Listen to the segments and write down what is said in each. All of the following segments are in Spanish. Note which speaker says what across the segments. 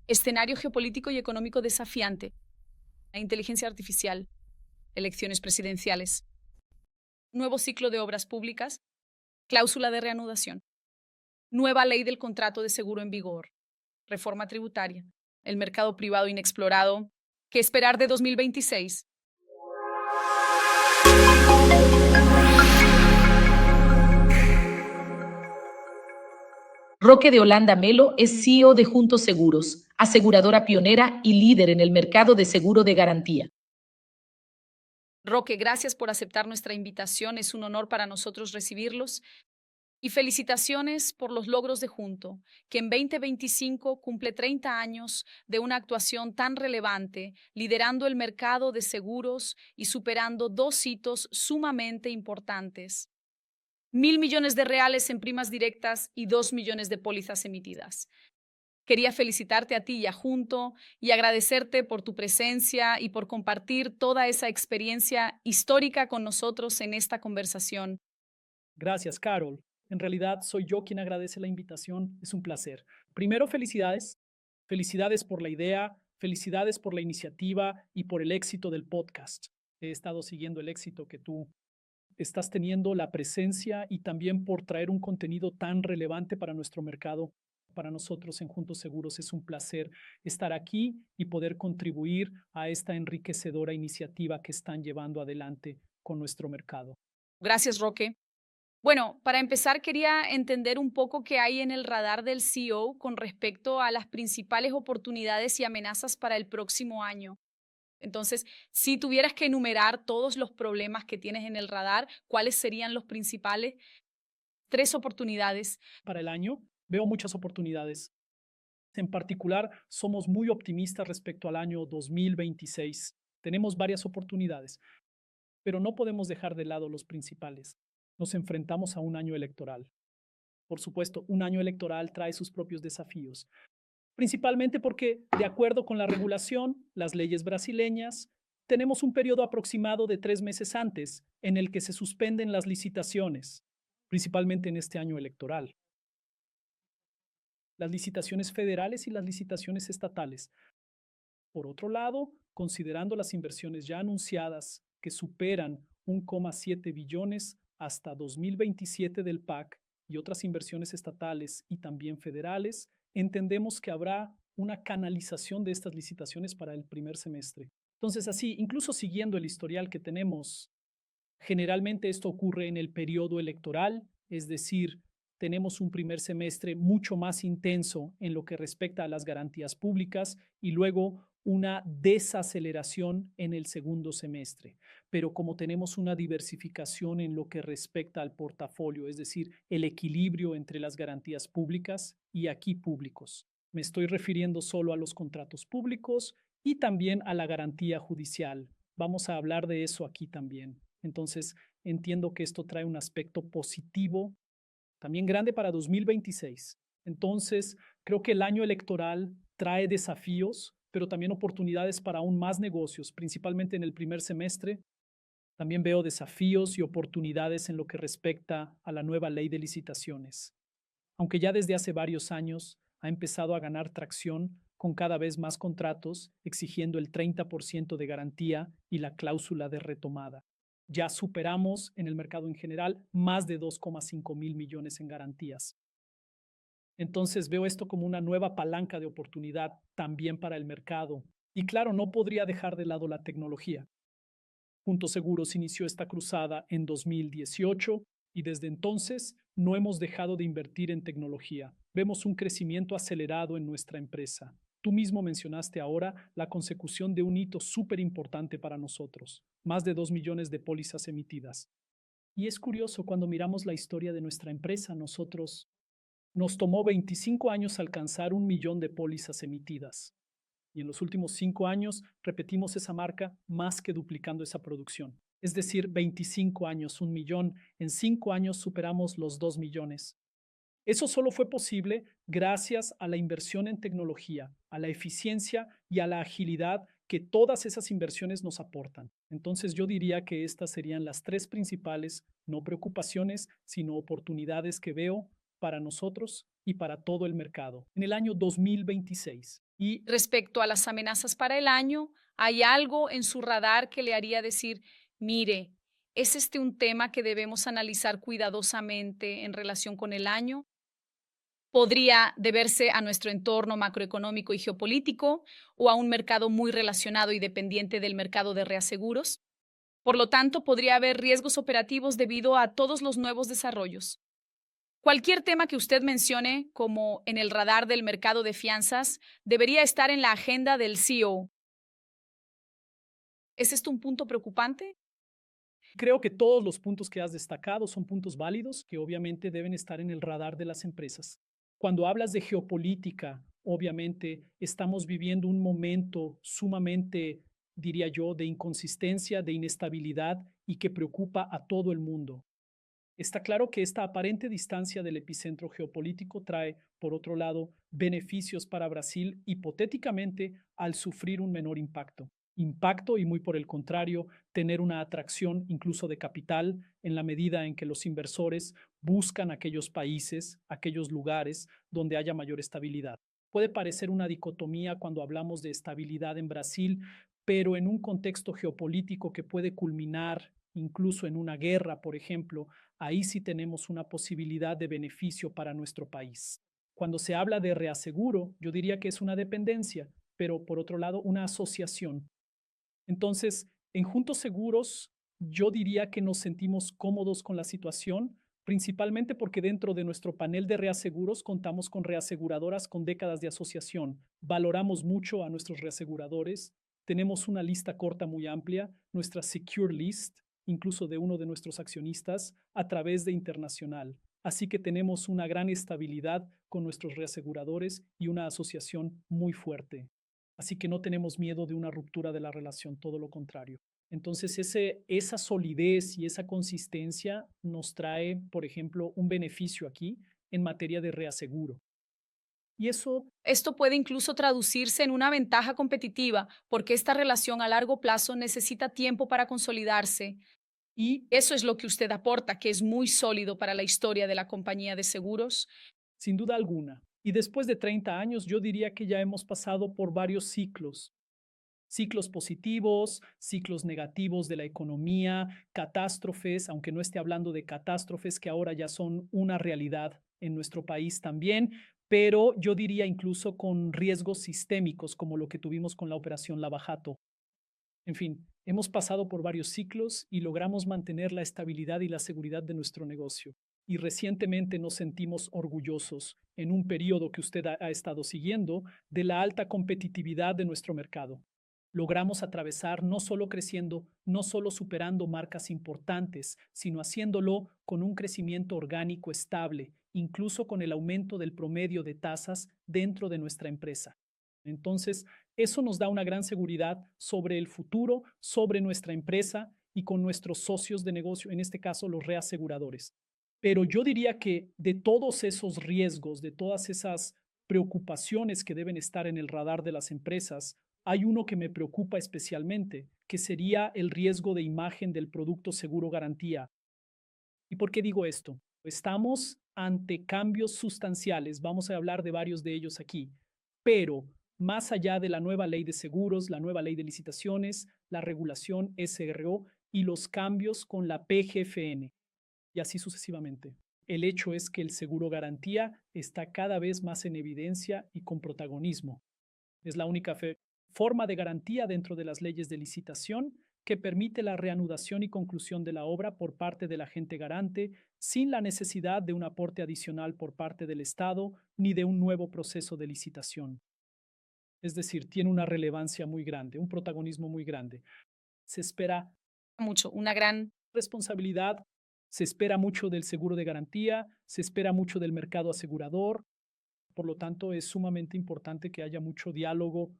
Speaker 1: Escenario geopolítico y económico desafiante. La inteligencia artificial. Elecciones presidenciales. Nuevo ciclo de obras públicas. Cláusula de reanudación. Nueva ley del contrato de seguro en vigor. Reforma tributaria. El mercado privado inexplorado. ¿Qué esperar de 2026?
Speaker 2: Roque de Holanda Melo es CEO de Juntos Seguros, aseguradora pionera y líder en el mercado de seguro de garantía.
Speaker 1: Roque, gracias por aceptar nuestra invitación. Es un honor para nosotros recibirlos. Y felicitaciones por los logros de Junto, que en 2025 cumple 30 años de una actuación tan relevante, liderando el mercado de seguros y superando dos hitos sumamente importantes: 1.000 millones de reales en primas directas y 2 millones de pólizas emitidas. Quería felicitarte a ti y a Junto y agradecerte por tu presencia y por compartir toda esa experiencia histórica con nosotros en esta conversación.
Speaker 3: Gracias, Carol. En realidad soy yo quien agradece la invitación. Es un placer. Primero, felicidades. Felicidades por la idea, felicidades por la iniciativa y por el éxito del podcast. He estado siguiendo el éxito que tú estás teniendo, la presencia y también por traer un contenido tan relevante para nuestro mercado. Para nosotros en Juntos Seguros es un placer estar aquí y poder contribuir a esta enriquecedora iniciativa que están llevando adelante con nuestro mercado.
Speaker 1: Gracias, Roque. Bueno, para empezar quería entender un poco qué hay en el radar del CEO con respecto a las principales oportunidades y amenazas para el próximo año. Entonces, si tuvieras que enumerar todos los problemas que tienes en el radar, ¿cuáles serían los principales? Tres oportunidades.
Speaker 3: Para el año veo muchas oportunidades. En particular, somos muy optimistas respecto al año 2026. Tenemos varias oportunidades, pero no podemos dejar de lado los principales. Nos enfrentamos a un año electoral. Por supuesto, un año electoral trae sus propios desafíos, principalmente porque, de acuerdo con la regulación, las leyes brasileñas, tenemos un periodo aproximado de 3 meses antes en el que se suspenden las licitaciones, principalmente en este año electoral. Las licitaciones federales y las licitaciones estatales. Por otro lado, considerando las inversiones ya anunciadas que superan 1,7 billones hasta 2027 del PAC y otras inversiones estatales y también federales, entendemos que habrá una canalización de estas licitaciones para el primer semestre. Entonces, así, incluso siguiendo el historial que tenemos, generalmente esto ocurre en el periodo electoral, es decir, tenemos un primer semestre mucho más intenso en lo que respecta a las garantías públicas y luego una desaceleración en el segundo semestre. Pero como tenemos una diversificación en lo que respecta al portafolio, es decir, el equilibrio entre las garantías públicas y aquí públicos. Me estoy refiriendo solo a los contratos públicos y también a la garantía judicial. Vamos a hablar de eso aquí también. Entonces, entiendo que esto trae un aspecto positivo, también grande para 2026. Entonces, creo que el año electoral trae desafíos, pero también oportunidades para aún más negocios, principalmente en el primer semestre. También veo desafíos y oportunidades en lo que respecta a la nueva ley de licitaciones. Aunque ya desde hace varios años ha empezado a ganar tracción con cada vez más contratos exigiendo el 30% de garantía y la cláusula de retomada. Ya superamos en el mercado en general más de 2,5 mil millones en garantías. Entonces veo esto como una nueva palanca de oportunidad también para el mercado. Y claro, no podría dejar de lado la tecnología. Juntos Seguros inició esta cruzada en 2018 y desde entonces no hemos dejado de invertir en tecnología. Vemos un crecimiento acelerado en nuestra empresa. Tú mismo mencionaste ahora la consecución de un hito súper importante para nosotros, más de 2 millones de pólizas emitidas. Y es curioso, cuando miramos la historia de nuestra empresa, nos tomó 25 años alcanzar 1 millón de pólizas emitidas. Y en los últimos 5 años repetimos esa marca más que duplicando esa producción. Es decir, 25 años, 1 millón. En 5 años superamos los 2 millones. Eso solo fue posible gracias a la inversión en tecnología, a la eficiencia y a la agilidad que todas esas inversiones nos aportan. Entonces yo diría que estas serían las tres principales, no preocupaciones, sino oportunidades que veo para nosotros y para todo el mercado en el año 2026. Y
Speaker 1: Respecto a las amenazas para el año, ¿hay algo en su radar que le haría decir, mire, es este un tema que debemos analizar cuidadosamente en relación con el año? Podría deberse a nuestro entorno macroeconómico y geopolítico o a un mercado muy relacionado y dependiente del mercado de reaseguros. Por lo tanto, podría haber riesgos operativos debido a todos los nuevos desarrollos. Cualquier tema que usted mencione como en el radar del mercado de fianzas debería estar en la agenda del CEO. ¿Es esto un punto preocupante?
Speaker 3: creo que todos los puntos que has destacado son puntos válidos que obviamente deben estar en el radar de las empresas. Cuando hablas de geopolítica, obviamente estamos viviendo un momento sumamente, diría yo, de inconsistencia, de inestabilidad y que preocupa a todo el mundo. Está claro que esta aparente distancia del epicentro geopolítico trae, por otro lado, beneficios para Brasil hipotéticamente al sufrir un menor impacto. Impacto y muy por el contrario, tener una atracción incluso de capital en la medida en que los inversores buscan aquellos países, aquellos lugares donde haya mayor estabilidad. Puede parecer una dicotomía cuando hablamos de estabilidad en Brasil, pero en un contexto geopolítico que puede culminar incluso en una guerra, por ejemplo, ahí sí tenemos una posibilidad de beneficio para nuestro país. Cuando se habla de reaseguro, yo diría que es una dependencia, pero por otro lado, una asociación. Entonces, en Juntos Seguros, yo diría que nos sentimos cómodos con la situación, principalmente porque dentro de nuestro panel de reaseguros contamos con reaseguradoras con décadas de asociación. Valoramos mucho a nuestros reaseguradores. Tenemos una lista corta muy amplia, nuestra Secure List, incluso de uno de nuestros accionistas, a través de Internacional. Así que tenemos una gran estabilidad con nuestros reaseguradores y una asociación muy fuerte. Así que no tenemos miedo de una ruptura de la relación, todo lo contrario. Entonces, esa solidez y esa consistencia nos trae, por ejemplo, un beneficio aquí en materia de reaseguro. Y eso,
Speaker 1: Esto puede incluso traducirse en una ventaja competitiva porque esta relación a largo plazo necesita tiempo para consolidarse.
Speaker 3: y
Speaker 1: Eso es lo que usted aporta, que es muy sólido para la historia de la compañía de seguros.
Speaker 3: sin duda alguna, y después de 30 años, yo diría que ya hemos pasado por varios ciclos. Ciclos positivos, ciclos negativos de la economía, catástrofes, aunque no esté hablando de catástrofes que ahora ya son una realidad en nuestro país también, pero yo diría incluso con riesgos sistémicos como lo que tuvimos con la operación Lava Jato. En fin, hemos pasado por varios ciclos y logramos mantener la estabilidad y la seguridad de nuestro negocio. Y recientemente nos sentimos orgullosos, en un periodo que usted ha estado siguiendo, de la alta competitividad de nuestro mercado. Logramos atravesar no solo creciendo, no solo superando marcas importantes, sino haciéndolo con un crecimiento orgánico estable, incluso con el aumento del promedio de tasas dentro de nuestra empresa. Entonces, eso nos da una gran seguridad sobre el futuro, sobre nuestra empresa y con nuestros socios de negocio, en este caso los reaseguradores. Pero yo diría que de todos esos riesgos, de todas esas preocupaciones que deben estar en el radar de las empresas, hay uno que me preocupa especialmente, que sería el riesgo de imagen del producto seguro garantía. ¿Y por qué digo esto? Estamos ante cambios sustanciales, vamos a hablar de varios de ellos aquí, pero más allá de la nueva ley de seguros, la nueva ley de licitaciones, la regulación SRO y los cambios con la PGFN, y así sucesivamente. El hecho es que el seguro garantía está cada vez más en evidencia y con protagonismo. Es la única forma de garantía dentro de las leyes de licitación que permite la reanudación y conclusión de la obra por parte del agente garante sin la necesidad de un aporte adicional por parte del Estado ni de un nuevo proceso de licitación. Es decir, tiene una relevancia muy grande, un protagonismo muy grande. Se espera
Speaker 1: Mucho, una gran
Speaker 3: responsabilidad, se espera mucho del seguro de garantía, se espera mucho del mercado asegurador. Por lo tanto, es sumamente importante que haya mucho diálogo,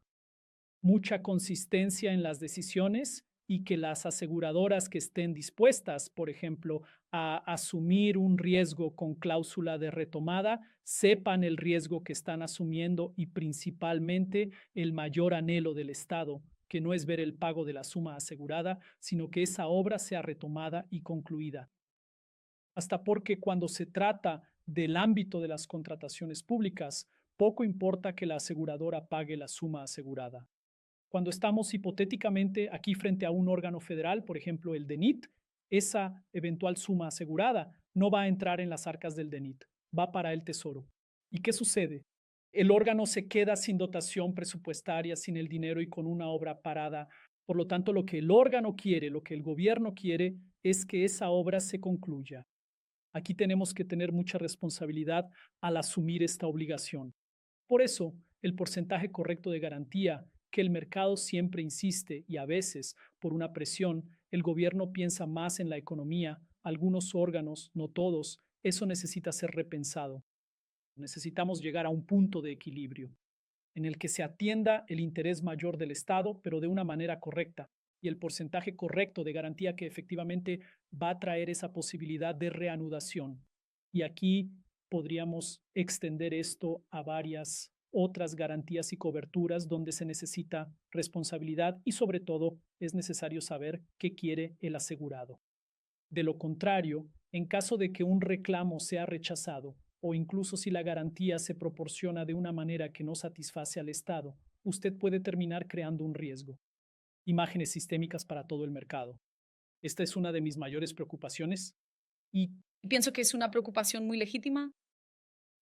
Speaker 3: mucha consistencia en las decisiones y que las aseguradoras que estén dispuestas, por ejemplo, a asumir un riesgo con cláusula de retomada, sepan el riesgo que están asumiendo y principalmente el mayor anhelo del Estado, que no es ver el pago de la suma asegurada, sino que esa obra sea retomada y concluida. Hasta porque cuando se trata del ámbito de las contrataciones públicas, poco importa que la aseguradora pague la suma asegurada. Cuando estamos hipotéticamente aquí frente a un órgano federal, por ejemplo el DENIT, esa eventual suma asegurada no va a entrar en las arcas del DENIT, va para el Tesoro. ¿Y qué sucede? El órgano se queda sin dotación presupuestaria, sin el dinero y con una obra parada. Por lo tanto, lo que el órgano quiere, lo que el gobierno quiere, es que esa obra se concluya. Aquí tenemos que tener mucha responsabilidad al asumir esta obligación. Por eso, el porcentaje correcto de garantía que el mercado siempre insiste y a veces, por una presión, el gobierno piensa más en la economía, algunos órganos, no todos, eso necesita ser repensado. Necesitamos llegar a un punto de equilibrio en el que se atienda el interés mayor del Estado, pero de una manera correcta, y el porcentaje correcto de garantía que efectivamente va a traer esa posibilidad de reanudación. Y aquí podríamos extender esto a varias otras garantías y coberturas donde se necesita responsabilidad y sobre todo es necesario saber qué quiere el asegurado. De lo contrario, en caso de que un reclamo sea rechazado o incluso si la garantía se proporciona de una manera que no satisface al Estado, usted puede terminar creando un riesgo. Imágenes sistémicas para todo el mercado. Esta es una de mis mayores preocupaciones y
Speaker 1: Pienso que es una preocupación muy legítima.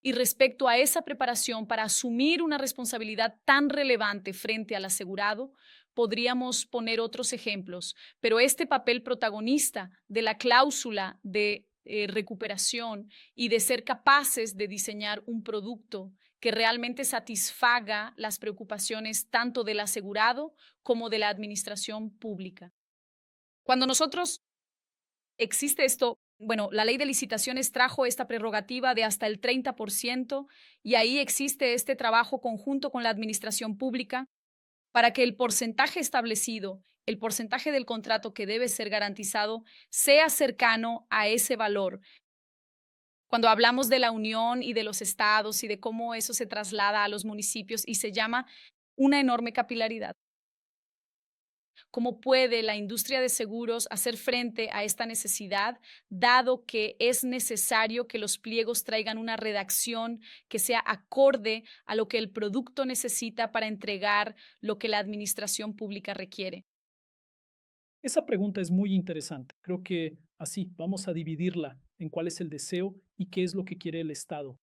Speaker 1: Y respecto a esa preparación para asumir una responsabilidad tan relevante frente al asegurado, podríamos poner otros ejemplos, pero este papel protagonista de la cláusula de recuperación y de ser capaces de diseñar un producto que realmente satisfaga las preocupaciones tanto del asegurado como de la administración pública. Cuando nosotros existe esto, bueno, la ley de licitaciones trajo esta prerrogativa de hasta el 30% y ahí existe este trabajo conjunto con la administración pública para que el porcentaje establecido, el porcentaje del contrato que debe ser garantizado, sea cercano a ese valor. Cuando hablamos de la unión y de los estados y de cómo eso se traslada a los municipios y se llama una enorme capilaridad. ¿Cómo puede la industria de seguros hacer frente a esta necesidad, dado que es necesario que los pliegos traigan una redacción que sea acorde a lo que el producto necesita para entregar lo que la administración pública requiere?
Speaker 3: esa pregunta es muy interesante. Creo que así vamos a dividirla en cuál es el deseo y qué es lo que quiere el Estado.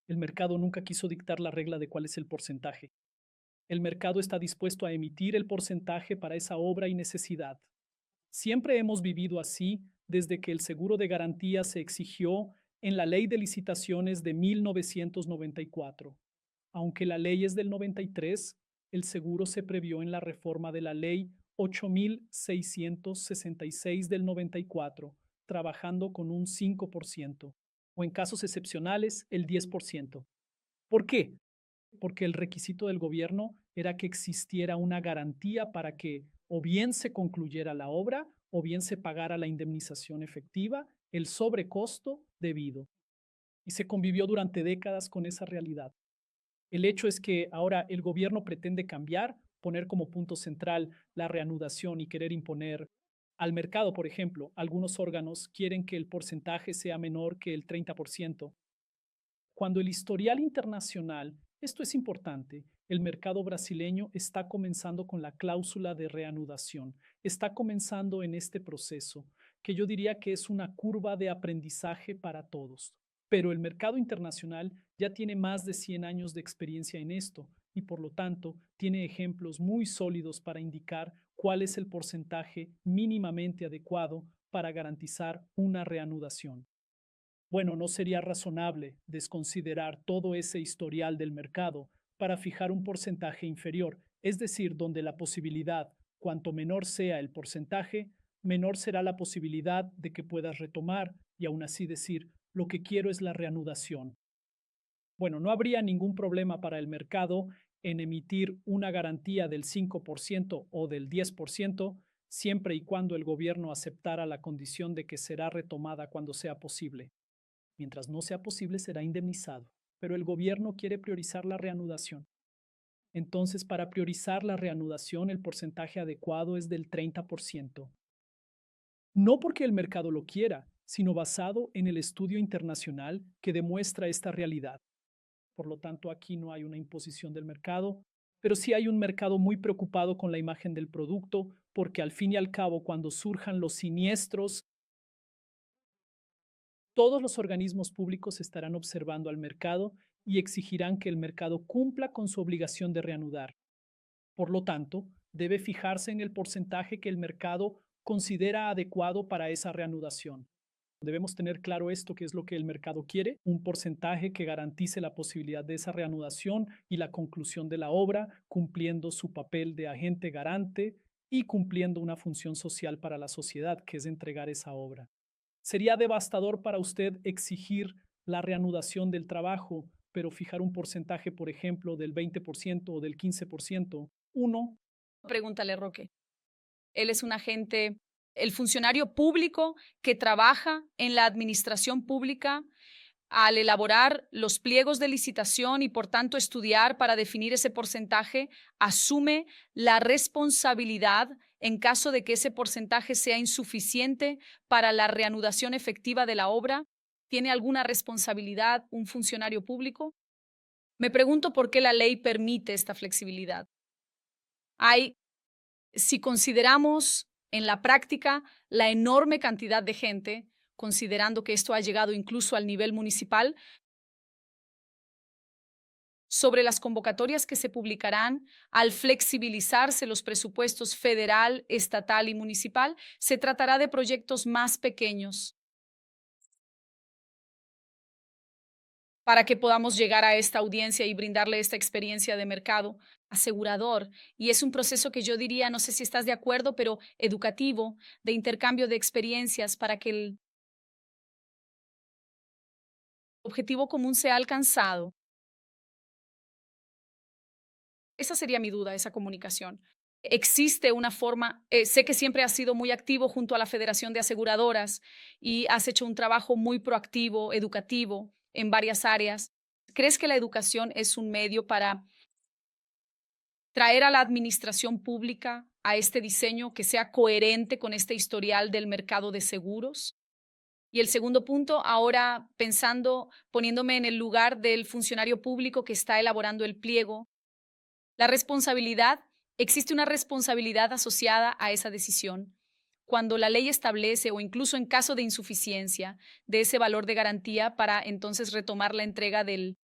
Speaker 3: El mercado nunca quiso dictar la regla de cuál es el porcentaje. El mercado está dispuesto a emitir el porcentaje para esa obra y necesidad. Siempre hemos vivido así desde que el seguro de garantía se exigió en la Ley de Licitaciones de 1994. Aunque la ley es del 93, el seguro se previó en la reforma de la Ley 8666 del 94, trabajando con un 5%, o en casos excepcionales, el 10%. ¿Por qué? Porque el requisito del gobierno era que existiera una garantía para que o bien se concluyera la obra o bien se pagara la indemnización efectiva, el sobrecosto debido. Y se convivió durante décadas con esa realidad. El hecho es que ahora el gobierno pretende cambiar, poner como punto central la reanudación y querer imponer al mercado, por ejemplo, algunos órganos quieren que el porcentaje sea menor que el 30%. Cuando el historial internacional, esto es importante, el mercado brasileño está comenzando con la cláusula de reanudación, está comenzando en este proceso, que yo diría que es una curva de aprendizaje para todos. Pero el mercado internacional ya tiene más de 100 años de experiencia en esto y por lo tanto tiene ejemplos muy sólidos para indicar cuál es el porcentaje mínimamente adecuado para garantizar una reanudación. Bueno, ¿no sería razonable desconsiderar todo ese historial del mercado para fijar un porcentaje inferior? Es decir, donde la posibilidad, cuanto menor sea el porcentaje, menor será la posibilidad de que puedas retomar y aún así decir, lo que quiero es la reanudación. Bueno, no habría ningún problema para el mercado en emitir una garantía del 5% o del 10%, siempre y cuando el gobierno aceptara la condición de que será retomada cuando sea posible. Mientras no sea posible, será indemnizado, pero el gobierno quiere priorizar la reanudación. Entonces, para priorizar la reanudación, el porcentaje adecuado es del 30%. No porque el mercado lo quiera, sino basado en el estudio internacional que demuestra esta realidad. Por lo tanto, aquí no hay una imposición del mercado, pero sí hay un mercado muy preocupado con la imagen del producto, porque al fin y al cabo, cuando surjan los siniestros, todos los organismos públicos estarán observando al mercado y exigirán que el mercado cumpla con su obligación de reanudar. Por lo tanto, debe fijarse en el porcentaje que el mercado considera adecuado para esa reanudación. Debemos tener claro esto, que es lo que el mercado quiere, un porcentaje que garantice la posibilidad de esa reanudación y la conclusión de la obra, cumpliendo su papel de agente garante y cumpliendo una función social para la sociedad, que es entregar esa obra. Sería devastador para usted exigir la reanudación del trabajo, pero fijar un porcentaje, por ejemplo, del 20% o del 15%. Uno,
Speaker 1: Pregúntale, Roque. Él es un agente, el funcionario público que trabaja en la administración pública al elaborar los pliegos de licitación y por tanto estudiar para definir ese porcentaje, asume la responsabilidad en caso de que ese porcentaje sea insuficiente para la reanudación efectiva de la obra. ¿Tiene alguna responsabilidad un funcionario público? Me pregunto por qué la ley permite esta flexibilidad. Si consideramos en la práctica la enorme cantidad de gente, considerando que esto ha llegado incluso al nivel municipal, sobre las convocatorias que se publicarán al flexibilizarse los presupuestos federal, estatal y municipal, se tratará de proyectos más pequeños para que podamos llegar a esta audiencia y brindarle esta experiencia de mercado asegurador. Y es un proceso que yo diría, no sé si estás de acuerdo, pero educativo, de intercambio de experiencias para que el objetivo común sea alcanzado. Esa sería mi duda, esa comunicación. Existe una forma, sé que siempre has sido muy activo junto a la Federación de Aseguradoras y has hecho un trabajo muy proactivo, educativo en varias áreas. ¿Crees que la educación es un medio para traer a la administración pública a este diseño que sea coherente con este historial del mercado de seguros? Y el segundo punto, ahora pensando, poniéndome en el lugar del funcionario público que está elaborando el pliego, la responsabilidad, existe una responsabilidad asociada a esa decisión. Cuando la ley establece, o incluso en caso de insuficiencia, de ese valor de garantía para entonces retomar la entrega del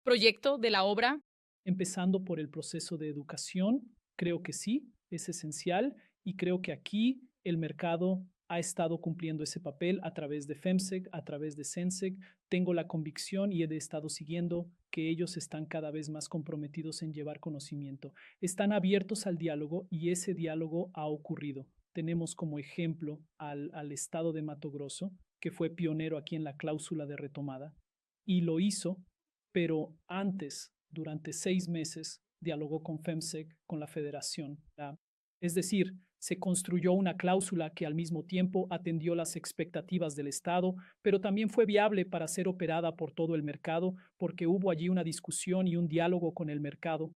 Speaker 1: proyecto, de la obra.
Speaker 3: empezando por el proceso de educación, creo que sí, es esencial y creo que aquí el mercado ha estado cumpliendo ese papel a través de FEMSEC, a través de SENSEC. Tengo la convicción y he estado siguiendo que ellos están cada vez más comprometidos en llevar conocimiento. Están abiertos al diálogo y ese diálogo ha ocurrido. Tenemos como ejemplo al estado de Mato Grosso, que fue pionero aquí en la cláusula de retomada y lo hizo, pero antes, durante 6 meses, dialogó con FEMSEC, con la federación. Es decir, se construyó una cláusula que al mismo tiempo atendió las expectativas del Estado, pero también fue viable para ser operada por todo el mercado, porque hubo allí una discusión y un diálogo con el mercado,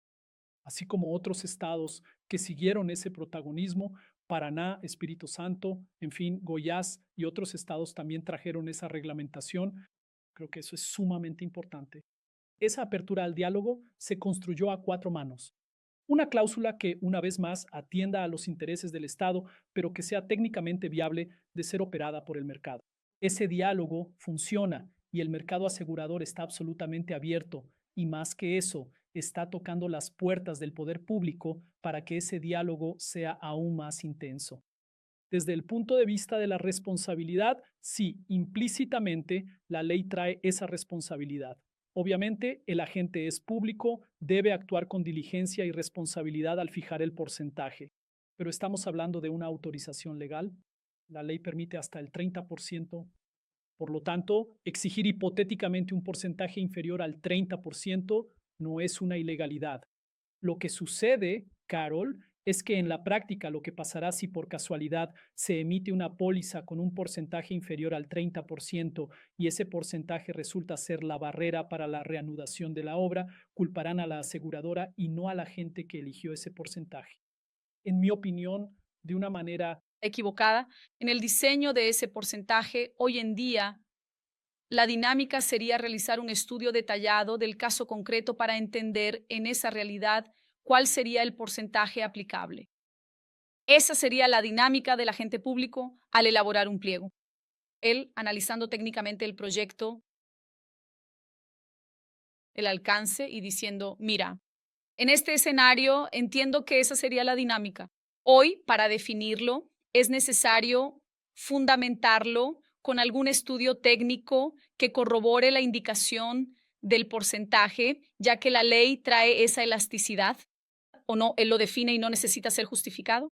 Speaker 3: así como otros estados que siguieron ese protagonismo. Paraná, Espíritu Santo, en fin, Goiás y otros estados también trajeron esa reglamentación. Creo que eso es sumamente importante. Esa apertura al diálogo se construyó a 4 manos. Una cláusula que, una vez más, atienda a los intereses del Estado, pero que sea técnicamente viable de ser operada por el mercado. Ese diálogo funciona y el mercado asegurador está absolutamente abierto y, más que eso, está tocando las puertas del poder público para que ese diálogo sea aún más intenso. Desde el punto de vista de la responsabilidad, sí, implícitamente la ley trae esa responsabilidad. Obviamente, el agente es público, debe actuar con diligencia y responsabilidad al fijar el porcentaje, pero estamos hablando de una autorización legal. La ley permite hasta el 30%. Por lo tanto, exigir hipotéticamente un porcentaje inferior al 30% no es una ilegalidad. Lo que sucede, Carol, es que en la práctica lo que pasará si por casualidad se emite una póliza con un porcentaje inferior al 30% y ese porcentaje resulta ser la barrera para la reanudación de la obra, culparán a la aseguradora y no a la gente que eligió ese porcentaje. En mi opinión, de una manera
Speaker 1: equivocada. En el diseño de ese porcentaje, hoy en día, la dinámica sería realizar un estudio detallado del caso concreto para entender en esa realidad cuál sería el porcentaje aplicable. Esa sería la dinámica del agente público al elaborar un pliego. Él, analizando técnicamente el proyecto, el alcance y diciendo, mira, en este escenario entiendo que esa sería la dinámica. Hoy, para definirlo, es necesario fundamentarlo con algún estudio técnico que corrobore la indicación del porcentaje, ya que la ley trae esa elasticidad, o no, él lo define y no necesita ser justificado.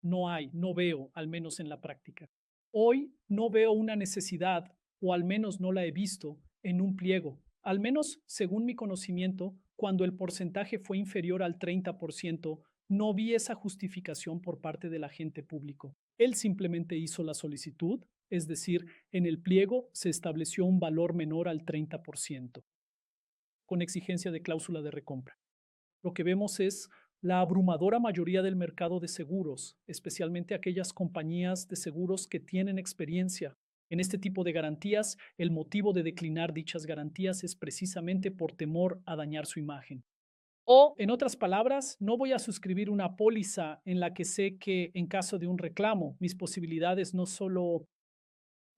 Speaker 3: No veo, al menos en la práctica. Hoy no veo una necesidad, o al menos no la he visto, en un pliego. Al menos, según mi conocimiento, cuando el porcentaje fue inferior al 30%, no vi esa justificación por parte del agente público. Él simplemente hizo la solicitud, es decir, en el pliego se estableció un valor menor al 30%, con exigencia de cláusula de recompra. Lo que vemos es la abrumadora mayoría del mercado de seguros, especialmente aquellas compañías de seguros que tienen experiencia en este tipo de garantías. El motivo de declinar dichas garantías es precisamente por temor a dañar su imagen. O, en otras palabras, no voy a suscribir una póliza en la que sé que en caso de un reclamo, mis posibilidades no solo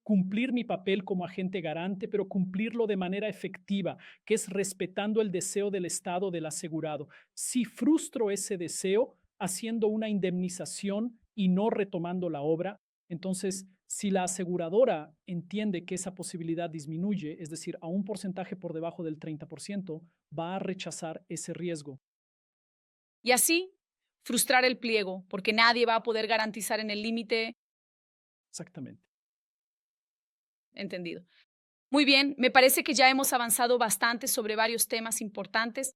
Speaker 3: cumplir mi papel como agente garante, pero cumplirlo de manera efectiva, que es respetando el deseo del Estado del asegurado. Si frustro ese deseo haciendo una indemnización y no retomando la obra, entonces si la aseguradora entiende que esa posibilidad disminuye, es decir, a un porcentaje por debajo del 30%, va a rechazar ese riesgo.
Speaker 1: Y así, frustrar el pliego, porque nadie va a poder garantizar en el límite.
Speaker 3: Exactamente.
Speaker 1: Entendido. Muy bien, me parece que ya hemos avanzado bastante sobre varios temas importantes.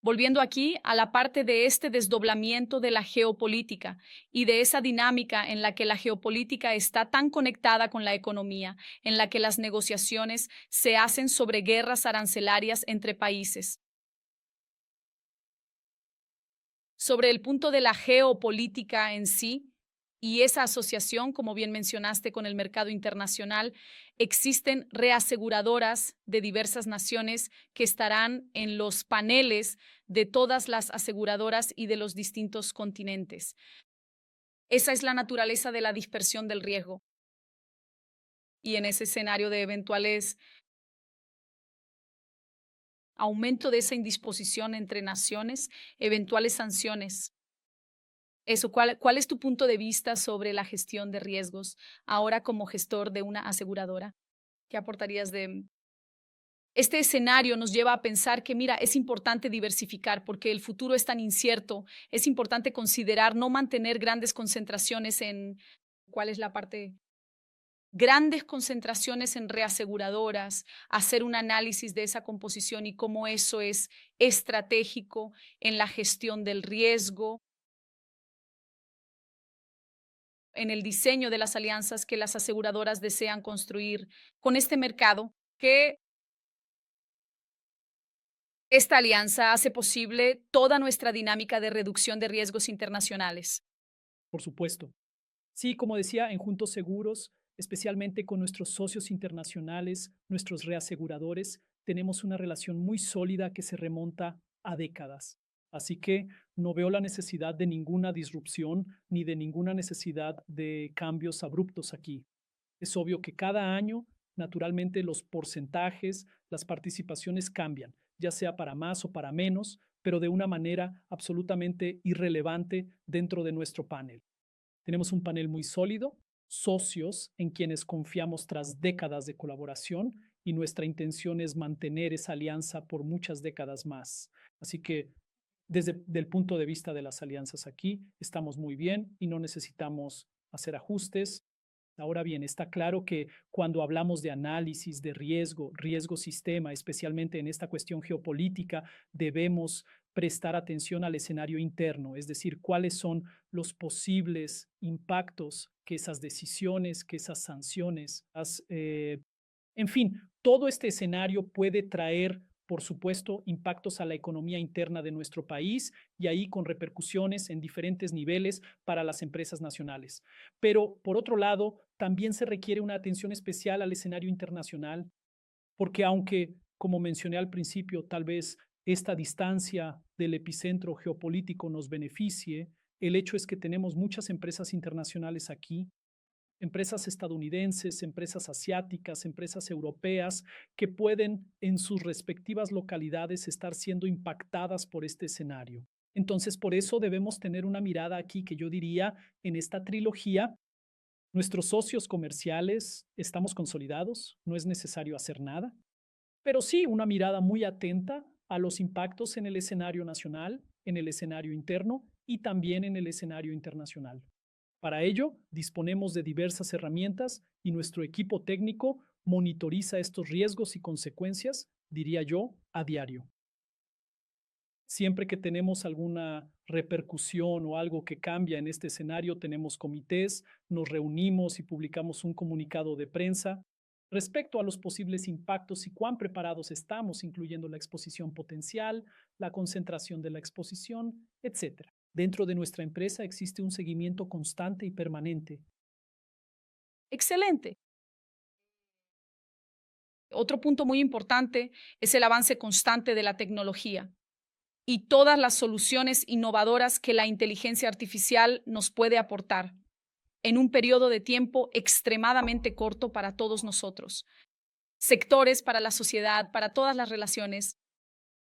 Speaker 1: Volviendo aquí a la parte de este desdoblamiento de la geopolítica y de esa dinámica en la que la geopolítica está tan conectada con la economía, en la que las negociaciones se hacen sobre guerras arancelarias entre países. Sobre el punto de la geopolítica en sí y esa asociación, como bien mencionaste, con el mercado internacional, existen reaseguradoras de diversas naciones que estarán en los paneles de todas las aseguradoras y de los distintos continentes. Esa es la naturaleza de la dispersión del riesgo. Y en ese escenario de eventuales aumento de esa indisposición entre naciones, eventuales sanciones. Eso, ¿cuál es tu punto de vista sobre la gestión de riesgos ahora como gestor de una aseguradora? ¿Qué aportarías de este escenario? Nos lleva a pensar que, mira, es importante diversificar porque el futuro es tan incierto. Es importante considerar no mantener grandes concentraciones en, ¿cuál es la parte? Grandes concentraciones en reaseguradoras, hacer un análisis de esa composición y cómo eso es estratégico en la gestión del riesgo, en el diseño de las alianzas que las aseguradoras desean construir con este mercado, que esta alianza hace posible toda nuestra dinámica de reducción de riesgos internacionales.
Speaker 3: Por supuesto. Sí, como decía, en Juntos Seguros, especialmente con nuestros socios internacionales, nuestros reaseguradores, tenemos una relación muy sólida que se remonta a décadas. Así que no veo la necesidad de ninguna disrupción ni de ninguna necesidad de cambios abruptos aquí. Es obvio que cada año, naturalmente, los porcentajes, las participaciones cambian, ya sea para más o para menos, pero de una manera absolutamente irrelevante dentro de nuestro panel. Tenemos un panel muy sólido, socios en quienes confiamos tras décadas de colaboración y nuestra intención es mantener esa alianza por muchas décadas más. Así que desde el punto de vista de las alianzas aquí, estamos muy bien y no necesitamos hacer ajustes. Ahora bien, está claro que cuando hablamos de análisis de riesgo, riesgo sistema, especialmente en esta cuestión geopolítica, debemos prestar atención al escenario interno, es decir, cuáles son los posibles impactos que esas decisiones, que esas sanciones, en fin, todo este escenario puede traer por supuesto, impactos a la economía interna de nuestro país y ahí con repercusiones en diferentes niveles para las empresas nacionales. Pero, por otro lado, también se requiere una atención especial al escenario internacional, porque aunque, como mencioné al principio, tal vez esta distancia del epicentro geopolítico nos beneficie, el hecho es que tenemos muchas empresas internacionales aquí, empresas estadounidenses, empresas asiáticas, empresas europeas, que pueden en sus respectivas localidades estar siendo impactadas por este escenario. Entonces, por eso debemos tener una mirada aquí que yo diría en esta trilogía. Nuestros socios comerciales estamos consolidados, no es necesario hacer nada, pero sí una mirada muy atenta a los impactos en el escenario nacional, en el escenario interno y también en el escenario internacional. Para ello, disponemos de diversas herramientas y nuestro equipo técnico monitoriza estos riesgos y consecuencias, diría yo, a diario. Siempre que tenemos alguna repercusión o algo que cambia en este escenario, tenemos comités, nos reunimos y publicamos un comunicado de prensa respecto a los posibles impactos y cuán preparados estamos, incluyendo la exposición potencial, la concentración de la exposición, etcétera. Dentro de nuestra empresa existe un seguimiento constante y permanente.
Speaker 1: Excelente. Otro punto muy importante es el avance constante de la tecnología y todas las soluciones innovadoras que la inteligencia artificial nos puede aportar en un periodo de tiempo extremadamente corto para todos nosotros, sectores, para la sociedad, para todas las relaciones.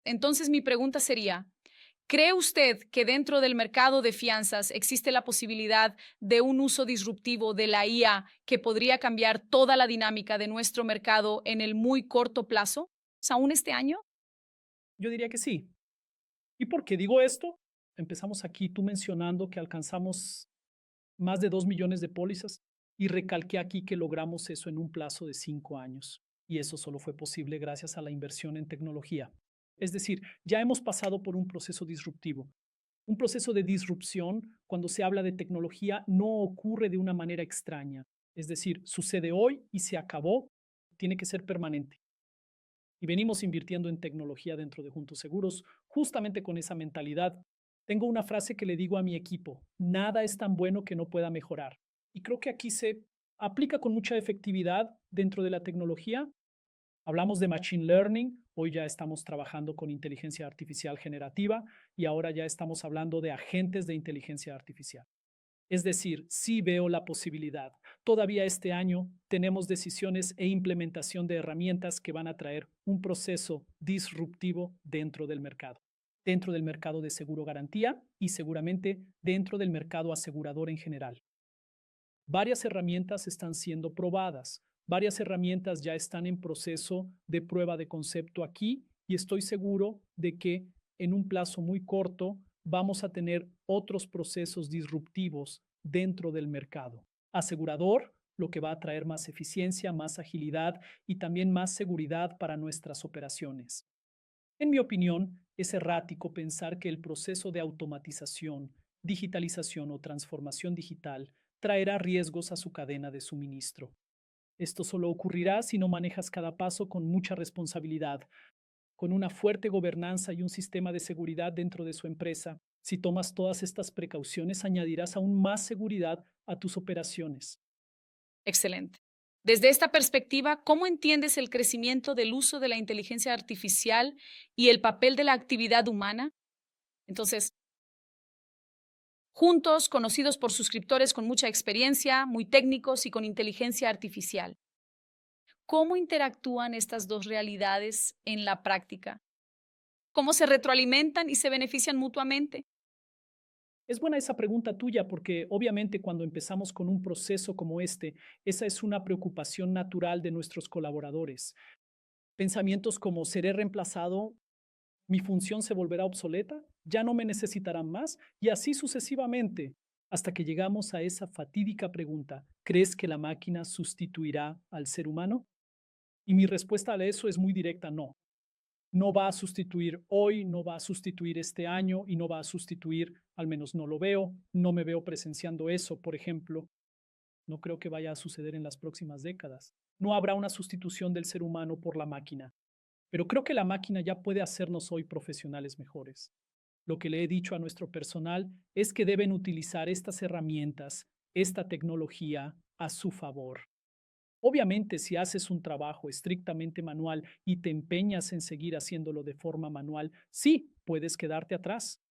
Speaker 1: Entonces, mi pregunta sería, ¿cree usted que dentro del mercado de fianzas existe la posibilidad de un uso disruptivo de la IA que podría cambiar toda la dinámica de nuestro mercado en el muy corto plazo? ¿Aún este año?
Speaker 3: Yo diría que sí. ¿Y por qué digo esto? Empezamos aquí tú mencionando que alcanzamos más de 2 millones de pólizas y recalqué aquí que logramos eso en un plazo de 5 años. Y eso solo fue posible gracias a la inversión en tecnología. Es decir, ya hemos pasado por un proceso disruptivo. Un proceso de disrupción, cuando se habla de tecnología, no ocurre de una manera extraña. Es decir, sucede hoy y se acabó, tiene que ser permanente. Y venimos invirtiendo en tecnología dentro de Juntos Seguros, justamente con esa mentalidad. Tengo una frase que le digo a mi equipo: nada es tan bueno que no pueda mejorar. Y creo que aquí se aplica con mucha efectividad dentro de la tecnología. Hablamos de Machine Learning, hoy ya estamos trabajando con inteligencia artificial generativa y ahora ya estamos hablando de agentes de inteligencia artificial. Es decir, sí veo la posibilidad. Todavía este año tenemos decisiones e implementación de herramientas que van a traer un proceso disruptivo dentro del mercado de seguro garantía y seguramente dentro del mercado asegurador en general. Varias herramientas están siendo probadas, varias herramientas ya están en proceso de prueba de concepto aquí y estoy seguro de que en un plazo muy corto vamos a tener otros procesos disruptivos dentro del mercado. Asegurador, lo que va a traer más eficiencia, más agilidad y también más seguridad para nuestras operaciones. En mi opinión, es errático pensar que el proceso de automatización, digitalización o transformación digital traerá riesgos a su cadena de suministro. Esto solo ocurrirá si no manejas cada paso con mucha responsabilidad, con una fuerte gobernanza y un sistema de seguridad dentro de su empresa. Si tomas todas estas precauciones, añadirás aún más seguridad a tus operaciones.
Speaker 1: Excelente. Desde esta perspectiva, ¿cómo entiendes el crecimiento del uso de la inteligencia artificial y el papel de la actividad humana? Entonces, juntos, conocidos por suscriptores con mucha experiencia, muy técnicos y con inteligencia artificial. ¿Cómo interactúan estas dos realidades en la práctica? ¿Cómo se retroalimentan y se benefician mutuamente?
Speaker 3: Es buena esa pregunta tuya porque obviamente cuando empezamos con un proceso como este, esa es una preocupación natural de nuestros colaboradores. Pensamientos como seré reemplazado, mi función se volverá obsoleta, ya no me necesitarán más y así sucesivamente, hasta que llegamos a esa fatídica pregunta: ¿crees que la máquina sustituirá al ser humano? Y mi respuesta a eso es muy directa: no. No va a sustituir hoy, no va a sustituir este año y no va a sustituir, al menos no lo veo, no me veo presenciando eso, por ejemplo. No creo que vaya a suceder en las próximas décadas. No habrá una sustitución del ser humano por la máquina. Pero creo que la máquina ya puede hacernos hoy profesionales mejores. Lo que le he dicho a nuestro personal es que deben utilizar estas herramientas, esta tecnología a su favor. Obviamente, si haces un trabajo estrictamente manual y te empeñas en seguir haciéndolo de forma manual, sí, puedes quedarte atrás.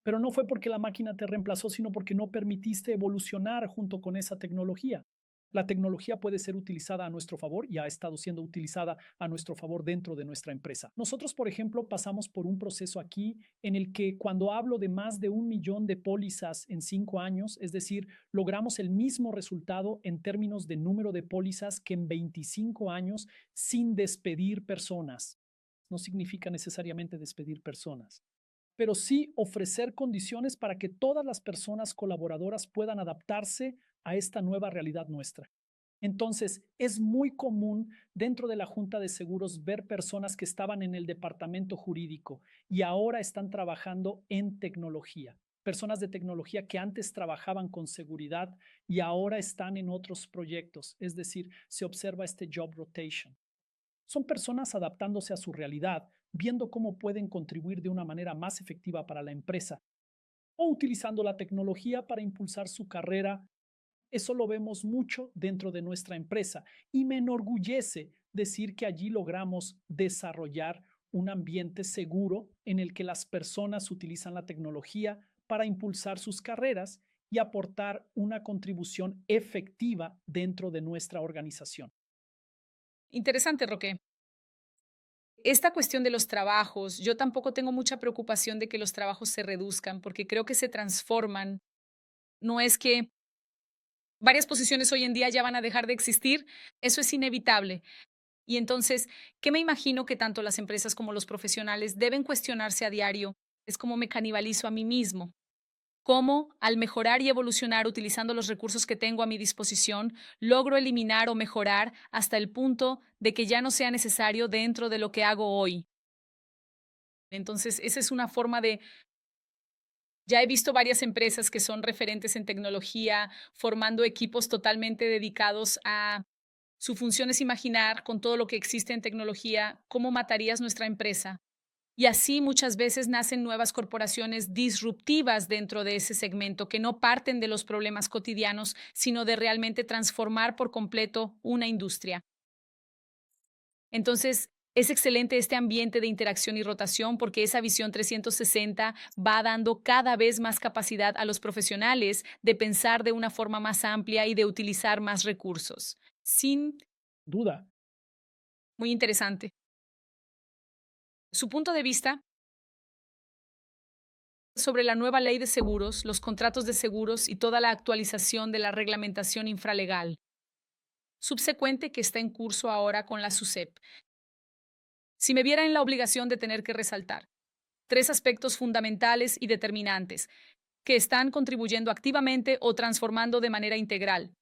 Speaker 3: Pero no fue porque la máquina te reemplazó, sino porque no permitiste evolucionar junto con esa tecnología. La tecnología puede ser utilizada a nuestro favor y ha estado siendo utilizada a nuestro favor dentro de nuestra empresa. Nosotros, por ejemplo, pasamos por un proceso aquí en el que cuando hablo de más de 1 millón de pólizas en 5 años, es decir, logramos el mismo resultado en términos de número de pólizas que en 25 años sin despedir personas. No significa necesariamente despedir personas, pero sí ofrecer condiciones para que todas las personas colaboradoras puedan adaptarse a esta nueva realidad nuestra. Entonces, es muy común dentro de la Junta de Seguros ver personas que estaban en el departamento jurídico y ahora están trabajando en tecnología. Personas de tecnología que antes trabajaban con seguridad y ahora están en otros proyectos. Es decir, se observa este job rotation. Son personas adaptándose a su realidad, viendo cómo pueden contribuir de una manera más efectiva para la empresa o utilizando la tecnología para impulsar su carrera. Eso lo vemos mucho dentro de nuestra empresa y me enorgullece decir que allí logramos desarrollar un ambiente seguro en el que las personas utilizan la tecnología para impulsar sus carreras y aportar una contribución efectiva dentro de nuestra organización.
Speaker 1: Interesante, Roque. Esta cuestión de los trabajos, yo tampoco tengo mucha preocupación de que los trabajos se reduzcan, porque creo que se transforman. No es que varias posiciones hoy en día ya van a dejar de existir, eso es inevitable. Y entonces, ¿qué me imagino que tanto las empresas como los profesionales deben cuestionarse a diario? Es cómo me canibalizo a mí mismo. Cómo, al mejorar y evolucionar utilizando los recursos que tengo a mi disposición, logro eliminar o mejorar hasta el punto de que ya no sea necesario dentro de lo que hago hoy. Entonces, esa es una forma de, ya he visto varias empresas que son referentes en tecnología, formando equipos totalmente dedicados a su función es imaginar con todo lo que existe en tecnología, cómo matarías nuestra empresa. Y así muchas veces nacen nuevas corporaciones disruptivas dentro de ese segmento que no parten de los problemas cotidianos, sino de realmente transformar por completo una industria. Entonces, es excelente este ambiente de interacción y rotación porque esa visión 360 va dando cada vez más capacidad a los profesionales de pensar de una forma más amplia y de utilizar más recursos. Sin
Speaker 3: Duda.
Speaker 1: muy interesante. Su punto de vista sobre la nueva ley de seguros, los contratos de seguros y toda la actualización de la reglamentación infralegal subsecuente que está en curso ahora con la SUSEP. Si me viera en la obligación de tener que resaltar tres aspectos fundamentales y determinantes que están contribuyendo activamente o transformando de manera integral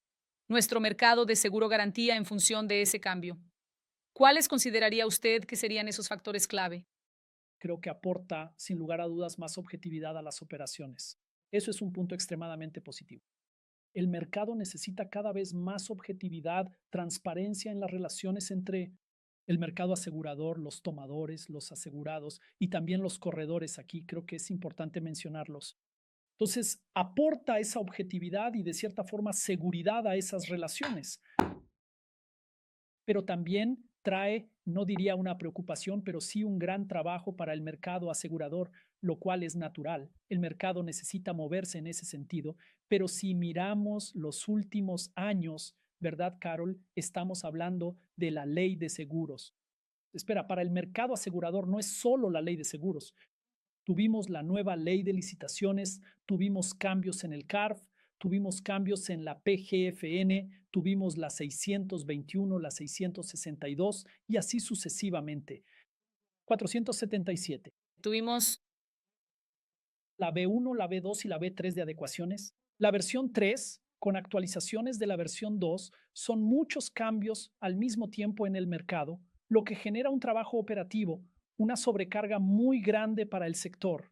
Speaker 1: nuestro mercado de seguro garantía en función de ese cambio, ¿cuáles consideraría usted que serían esos factores clave?
Speaker 3: Creo que aporta, sin lugar a dudas, más objetividad a las operaciones. Eso es un punto extremadamente positivo. El mercado necesita cada vez más objetividad, transparencia en las relaciones entre el mercado asegurador, los tomadores, los asegurados y también los corredores. Aquí creo que es importante mencionarlos. Entonces, aporta esa objetividad y de cierta forma seguridad a esas relaciones, pero también trae, no diría una preocupación, pero sí un gran trabajo para el mercado asegurador, lo cual es natural. El mercado necesita moverse en ese sentido, pero si miramos los últimos años, ¿verdad, Carol? Estamos hablando de la ley de seguros. Espera, para el mercado asegurador no es solo la ley de seguros. Tuvimos la nueva ley de licitaciones, tuvimos cambios en el CARF, tuvimos cambios en la PGFN, tuvimos la 621, la 662 y así sucesivamente. 477.
Speaker 1: Tuvimos
Speaker 3: La B1, la B2 y la B3 de adecuaciones. La versión 3, con actualizaciones de la versión 2, son muchos cambios al mismo tiempo en el mercado, lo que genera un trabajo operativo, una sobrecarga muy grande para el sector.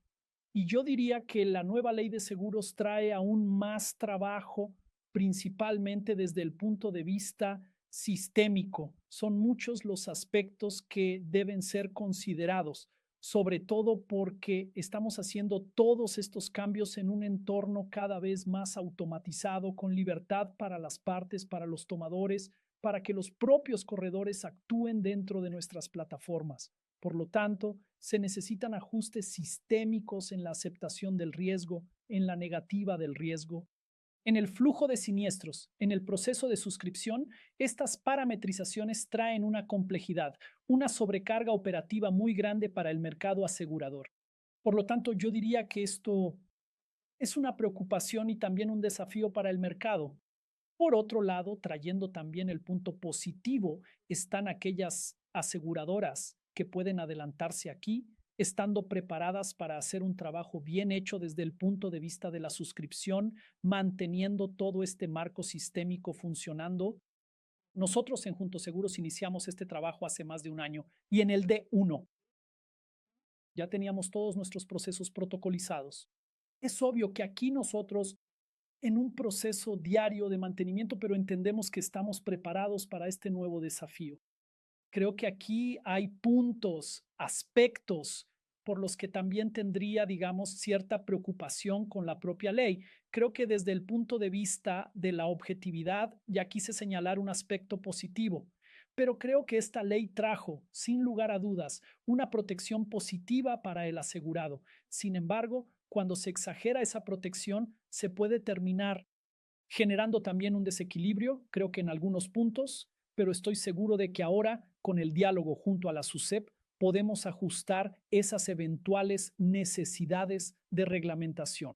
Speaker 3: Y yo diría que la nueva ley de seguros trae aún más trabajo, principalmente desde el punto de vista sistémico. Son muchos los aspectos que deben ser considerados, sobre todo porque estamos haciendo todos estos cambios en un entorno cada vez más automatizado, con libertad para las partes, para los tomadores, para que los propios corredores actúen dentro de nuestras plataformas. Por lo tanto, se necesitan ajustes sistémicos en la aceptación del riesgo, en la negativa del riesgo, en el flujo de siniestros, en el proceso de suscripción. Estas parametrizaciones traen una complejidad, una sobrecarga operativa muy grande para el mercado asegurador. Por lo tanto, yo diría que esto es una preocupación y también un desafío para el mercado. Por otro lado, trayendo también el punto positivo, están aquellas aseguradoras que pueden adelantarse aquí, estando preparadas para hacer un trabajo bien hecho desde el punto de vista de la suscripción, manteniendo todo este marco sistémico funcionando. Nosotros en Juntos Seguros iniciamos este trabajo hace más de un año y en el D1 ya teníamos todos nuestros procesos protocolizados. Es obvio que aquí nosotros en un proceso diario de mantenimiento, pero entendemos que estamos preparados para este nuevo desafío. Creo que aquí hay puntos, aspectos por los que también tendría, digamos, cierta preocupación con la propia ley. Creo que desde el punto de vista de la objetividad, ya quise señalar un aspecto positivo, pero creo que esta ley trajo, sin lugar a dudas, una protección positiva para el asegurado. Sin embargo, cuando se exagera esa protección, se puede terminar generando también un desequilibrio, creo que en algunos puntos, pero estoy seguro de que ahora, con el diálogo junto a la SUSEP, podemos ajustar esas eventuales necesidades de reglamentación.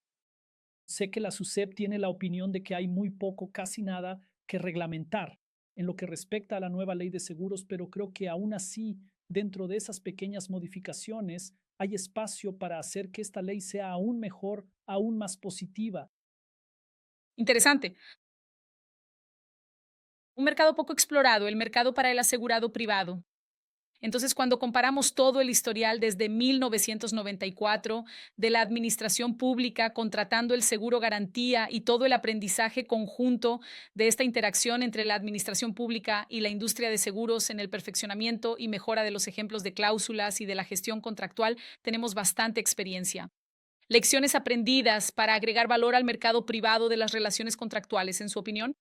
Speaker 3: Sé que la SUSEP tiene la opinión de que hay muy poco, casi nada, que reglamentar en lo que respecta a la nueva ley de seguros, pero creo que aún así, dentro de esas pequeñas modificaciones, hay espacio para hacer que esta ley sea aún mejor, aún más positiva.
Speaker 1: Interesante. Un mercado poco explorado, el mercado para el asegurado privado. Entonces, cuando comparamos todo el historial desde 1994 de la administración pública contratando el seguro garantía y todo el aprendizaje conjunto de esta interacción entre la administración pública y la industria de seguros en el perfeccionamiento y mejora de los ejemplos de cláusulas y de la gestión contractual, tenemos bastante experiencia. Lecciones aprendidas para agregar valor al mercado privado de las relaciones contractuales, en su opinión.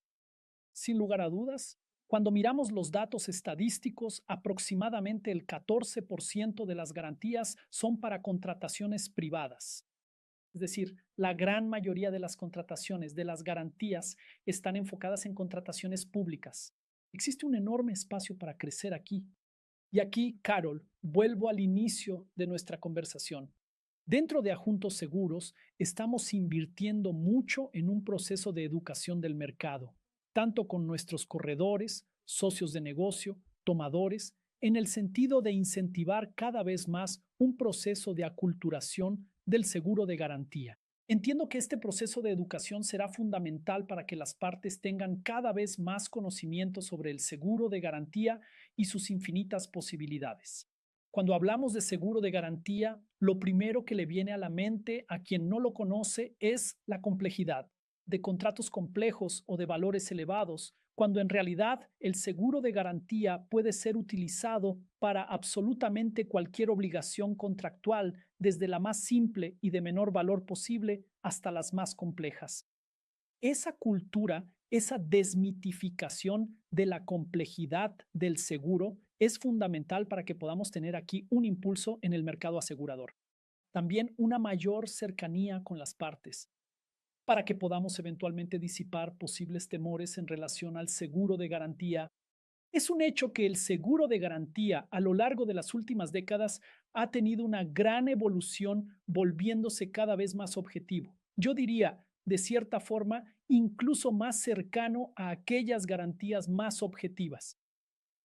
Speaker 3: Sin lugar a dudas, cuando miramos los datos estadísticos, aproximadamente el 14% de las garantías son para contrataciones privadas. Es decir, la gran mayoría de las contrataciones, de las garantías, están enfocadas en contrataciones públicas. Existe un enorme espacio para crecer aquí. Y aquí, Carol, vuelvo al inicio de nuestra conversación. Dentro de Ajuntos Seguros, estamos invirtiendo mucho en un proceso de educación del mercado, tanto con nuestros corredores, socios de negocio, tomadores, en el sentido de incentivar cada vez más un proceso de aculturación del seguro de garantía. Entiendo que este proceso de educación será fundamental para que las partes tengan cada vez más conocimiento sobre el seguro de garantía y sus infinitas posibilidades. Cuando hablamos de seguro de garantía, lo primero que le viene a la mente a quien no lo conoce es la complejidad de contratos complejos o de valores elevados, cuando en realidad el seguro de garantía puede ser utilizado para absolutamente cualquier obligación contractual, desde la más simple y de menor valor posible hasta las más complejas. Esa cultura, esa desmitificación de la complejidad del seguro es fundamental para que podamos tener aquí un impulso en el mercado asegurador. También una mayor cercanía con las partes, para que podamos eventualmente disipar posibles temores en relación al seguro de garantía. Es un hecho que el seguro de garantía a lo largo de las últimas décadas ha tenido una gran evolución, volviéndose cada vez más objetivo. Yo diría, de cierta forma, incluso más cercano a aquellas garantías más objetivas.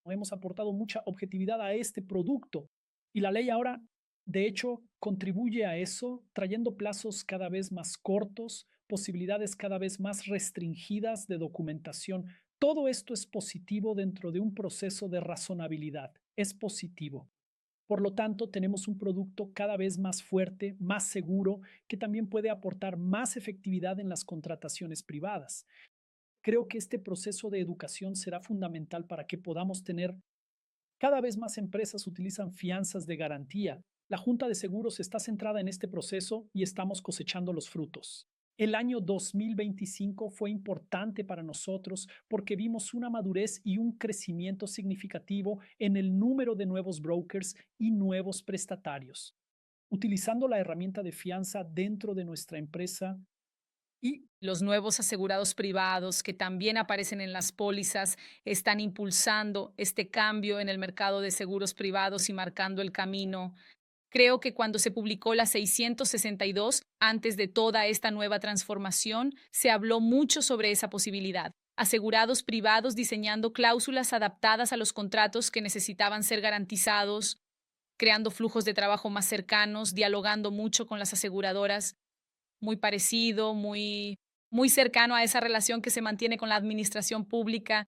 Speaker 3: Hemos aportado mucha objetividad a este producto y la ley ahora, de hecho, contribuye a eso, trayendo plazos cada vez más cortos, posibilidades cada vez más restringidas de documentación. Todo esto es positivo dentro de un proceso de razonabilidad. Es positivo. Por lo tanto, tenemos un producto cada vez más fuerte, más seguro, que también puede aportar más efectividad en las contrataciones privadas. Creo que este proceso de educación será fundamental para que podamos tener cada vez más empresas utilizan fianzas de garantía. La Junta de Seguros está centrada en este proceso y estamos cosechando los frutos. El año 2025 fue importante para nosotros porque vimos una madurez y un crecimiento significativo en el número de nuevos brokers y nuevos prestatarios. Utilizando la herramienta de fianza dentro de nuestra empresa y
Speaker 1: Los nuevos asegurados privados que también aparecen en las pólizas están impulsando este cambio en el mercado de seguros privados y marcando el camino. Creo que cuando se publicó la 662, antes de toda esta nueva transformación, se habló mucho sobre esa posibilidad. Asegurados privados diseñando cláusulas adaptadas a los contratos que necesitaban ser garantizados, creando flujos de trabajo más cercanos, dialogando mucho con las aseguradoras, muy parecido, muy cercano a esa relación que se mantiene con la administración pública.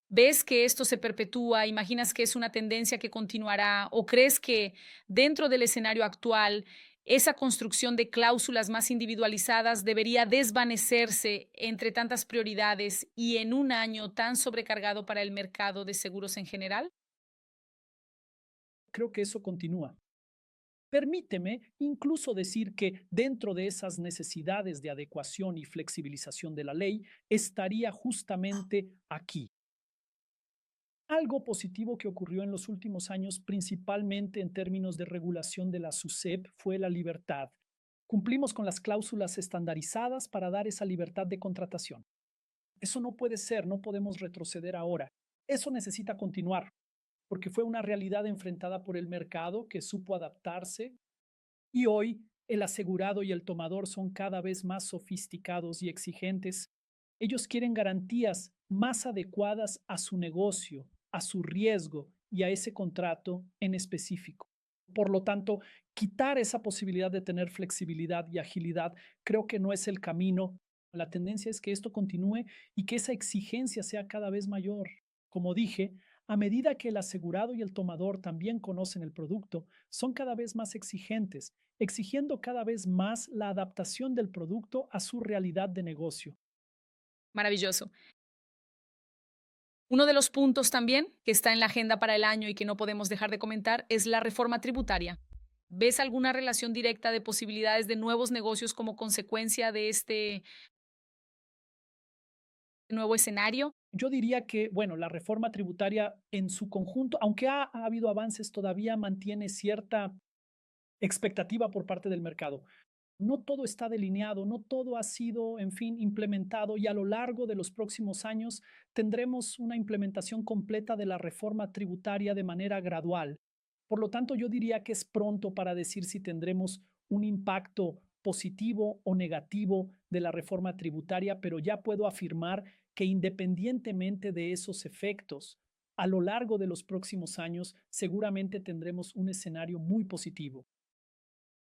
Speaker 1: ¿Ves que esto se perpetúa? ¿Imaginas que es una tendencia que continuará? ¿O crees que dentro del escenario actual esa construcción de cláusulas más individualizadas debería desvanecerse entre tantas prioridades y en un año tan sobrecargado para el mercado de seguros en general?
Speaker 3: creo que eso continúa. Permíteme incluso decir que dentro de esas necesidades de adecuación y flexibilización de la ley estaría justamente aquí. Algo positivo que ocurrió en los últimos años, principalmente en términos de regulación de la SUSEP, fue la libertad. Cumplimos con las cláusulas estandarizadas para dar esa libertad de contratación. Eso no puede ser, no podemos retroceder ahora. Eso necesita continuar, porque fue una realidad enfrentada por el mercado que supo adaptarse y hoy el asegurado y el tomador son cada vez más sofisticados y exigentes. Ellos quieren garantías más adecuadas a su negocio, a su riesgo y a ese contrato en específico. Por lo tanto, quitar esa posibilidad de tener flexibilidad y agilidad creo que no es el camino. La tendencia es que esto continúe y que esa exigencia sea cada vez mayor. Como dije, a medida que el asegurado y el tomador también conocen el producto, son cada vez más exigentes, exigiendo cada vez más la adaptación del producto a su realidad de negocio.
Speaker 1: Maravilloso. Uno de los puntos también que está en la agenda para el año y que no podemos dejar de comentar es la reforma tributaria. ¿Ves alguna relación directa de posibilidades de nuevos negocios como consecuencia de este nuevo escenario?
Speaker 3: Yo diría que, bueno, la reforma tributaria en su conjunto, aunque ha habido avances, todavía mantiene cierta expectativa por parte del mercado. No todo está delineado, no todo ha sido, en fin, implementado y a lo largo de los próximos años tendremos una implementación completa de la reforma tributaria de manera gradual. Por lo tanto, yo diría que es pronto para decir si tendremos un impacto positivo o negativo de la reforma tributaria, pero ya puedo afirmar que independientemente de esos efectos, a lo largo de los próximos años seguramente tendremos un escenario muy positivo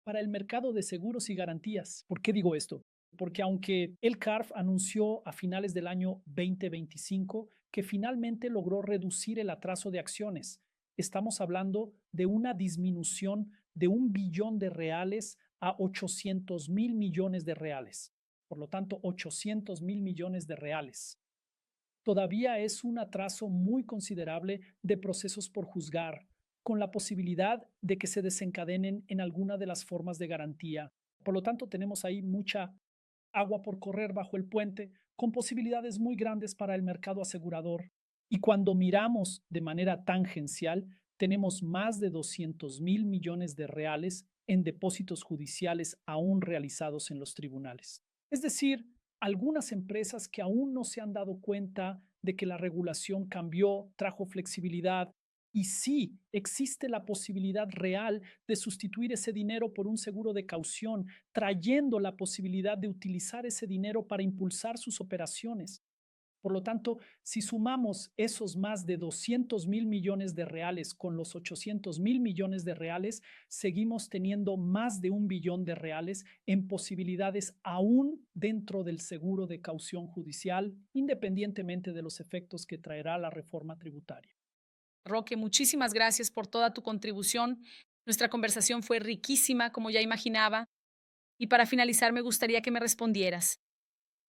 Speaker 3: para el mercado de seguros y garantías. ¿Por qué digo esto? Porque aunque el CARF anunció a finales del año 2025 que finalmente logró reducir el atraso de acciones, estamos hablando de una disminución de 1 billón de reales a 800.000 millones de reales. Por lo tanto, 800.000 millones de reales. Todavía es un atraso muy considerable de procesos por juzgar, con la posibilidad de que se desencadenen en alguna de las formas de garantía. Por lo tanto, tenemos ahí mucha agua por correr bajo el puente, con posibilidades muy grandes para el mercado asegurador. Y cuando miramos de manera tangencial, tenemos más de 200.000 millones de reales en depósitos judiciales aún realizados en los tribunales. Es decir, algunas empresas que aún no se han dado cuenta de que la regulación cambió, trajo flexibilidad, y sí, existe la posibilidad real de sustituir ese dinero por un seguro de caución, trayendo la posibilidad de utilizar ese dinero para impulsar sus operaciones. Por lo tanto, si sumamos esos más de 200.000 millones de reales con los 800.000 millones de reales, seguimos teniendo más de 1 billón de reales en posibilidades aún dentro del seguro de caución judicial, independientemente de los efectos que traerá la reforma tributaria.
Speaker 1: Roque, muchísimas gracias por toda tu contribución. Nuestra conversación fue riquísima, como ya imaginaba. Y para finalizar, me gustaría que me respondieras.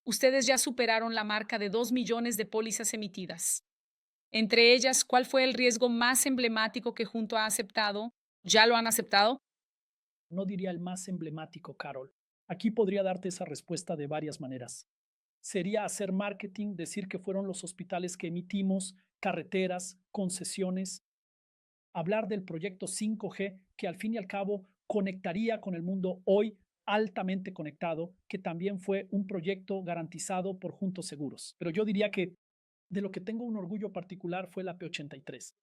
Speaker 1: ustedes ya superaron la marca de 2 millones de pólizas emitidas. Entre ellas, ¿cuál fue el riesgo más emblemático que Junto ha aceptado? ¿Ya lo han aceptado?
Speaker 3: No diría el más emblemático, Carol. Aquí podría darte esa respuesta de varias maneras. Sería hacer marketing, decir que fueron los hospitales que emitimos, carreteras, concesiones, hablar del proyecto 5G, que al fin y al cabo conectaría con el mundo hoy altamente conectado, que también fue un proyecto garantizado por Juntos Seguros. Pero yo diría que de lo que tengo un orgullo particular fue la P83.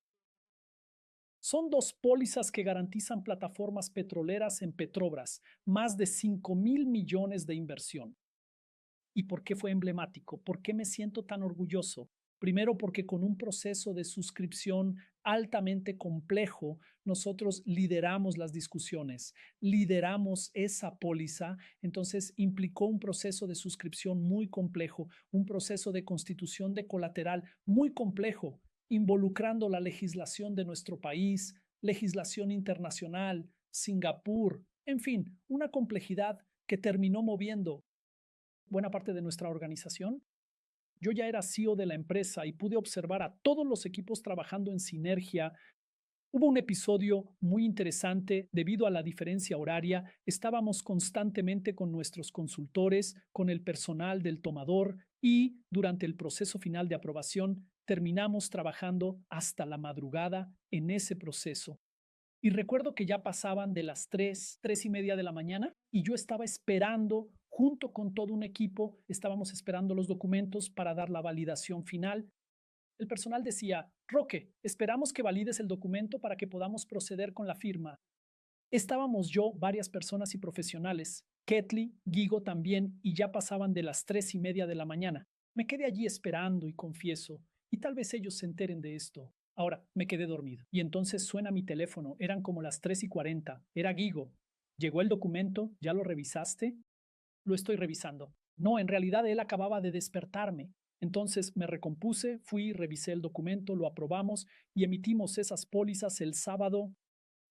Speaker 3: Son dos pólizas que garantizan plataformas petroleras en Petrobras, más de 5,000 millones de inversión. ¿Y por qué fue emblemático? ¿Por qué me siento tan orgulloso? Primero, porque con un proceso de suscripción altamente complejo, nosotros lideramos las discusiones, lideramos esa póliza, entonces implicó un proceso de suscripción muy complejo, un proceso de constitución de colateral muy complejo, involucrando la legislación de nuestro país, legislación internacional, Singapur, en fin, una complejidad que terminó moviendo buena parte de nuestra organización. Yo ya era CEO de la empresa y pude observar a todos los equipos trabajando en sinergia. Hubo un episodio muy interesante debido a la diferencia horaria. Estábamos constantemente con nuestros consultores, con el personal del tomador y durante el proceso final de aprobación terminamos trabajando hasta la madrugada en ese proceso. Y recuerdo que ya pasaban de las 3:30 de la mañana y yo estaba esperando, junto con todo un equipo, estábamos esperando los documentos para dar la validación final. El personal decía, Roque, esperamos que valides el documento para que podamos proceder con la firma. Estábamos yo, varias personas y profesionales, Ketli, Gigo también, y ya pasaban de las 3:30 de la mañana. Me quedé allí esperando y confieso, y tal vez ellos se enteren de esto. Ahora, me quedé dormido. Y entonces suena mi teléfono. Eran como las 3:40. Era Gigo. ¿Llegó el documento? ¿Ya lo revisaste? Lo estoy revisando. No, en realidad él acababa de despertarme. Entonces me recompuse, fui, revisé el documento, lo aprobamos y emitimos esas pólizas el sábado.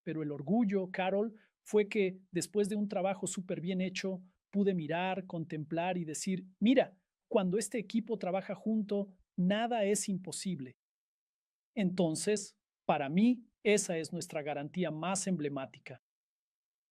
Speaker 3: Pero el orgullo, Carol, fue que después de un trabajo súper bien hecho, pude mirar, contemplar y decir, mira, cuando este equipo trabaja junto, nada es imposible. Entonces, para mí, esa es nuestra garantía más emblemática.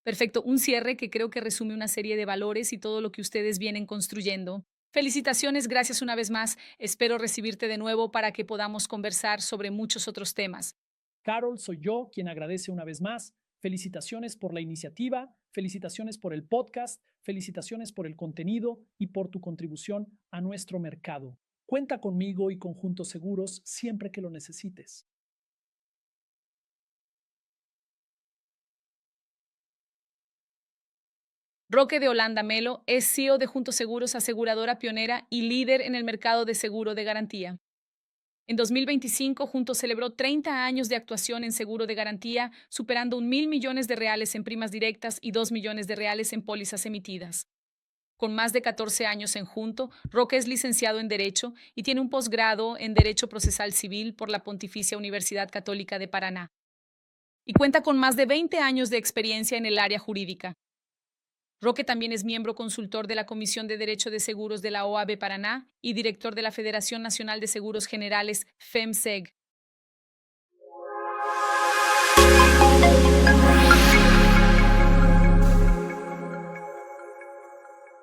Speaker 1: Perfecto, un cierre que creo que resume una serie de valores y todo lo que ustedes vienen construyendo. Felicitaciones, gracias una vez más. Espero recibirte de nuevo para que podamos conversar sobre muchos otros temas.
Speaker 3: Carol, soy yo quien agradece una vez más. Felicitaciones por la iniciativa, felicitaciones por el podcast, felicitaciones por el contenido y por tu contribución a nuestro mercado. Cuenta conmigo y con Juntos Seguros siempre que lo necesites.
Speaker 1: Roque de Holanda Melo es CEO de Juntos Seguros, aseguradora pionera y líder en el mercado de seguro de garantía. En 2025, Juntos celebró 30 años de actuación en seguro de garantía, superando 1.000 millones de reales en primas directas y 2 millones de reales en pólizas emitidas. Con más de 14 años en Junto, Roque es licenciado en Derecho y tiene un posgrado en Derecho Procesal Civil por la Pontificia Universidad Católica de Paraná. Y cuenta con más de 20 años de experiencia en el área jurídica. Roque también es miembro consultor de la Comisión de Derecho de Seguros de la OAB Paraná y director de la Federación Nacional de Seguros Generales, FEMSEG.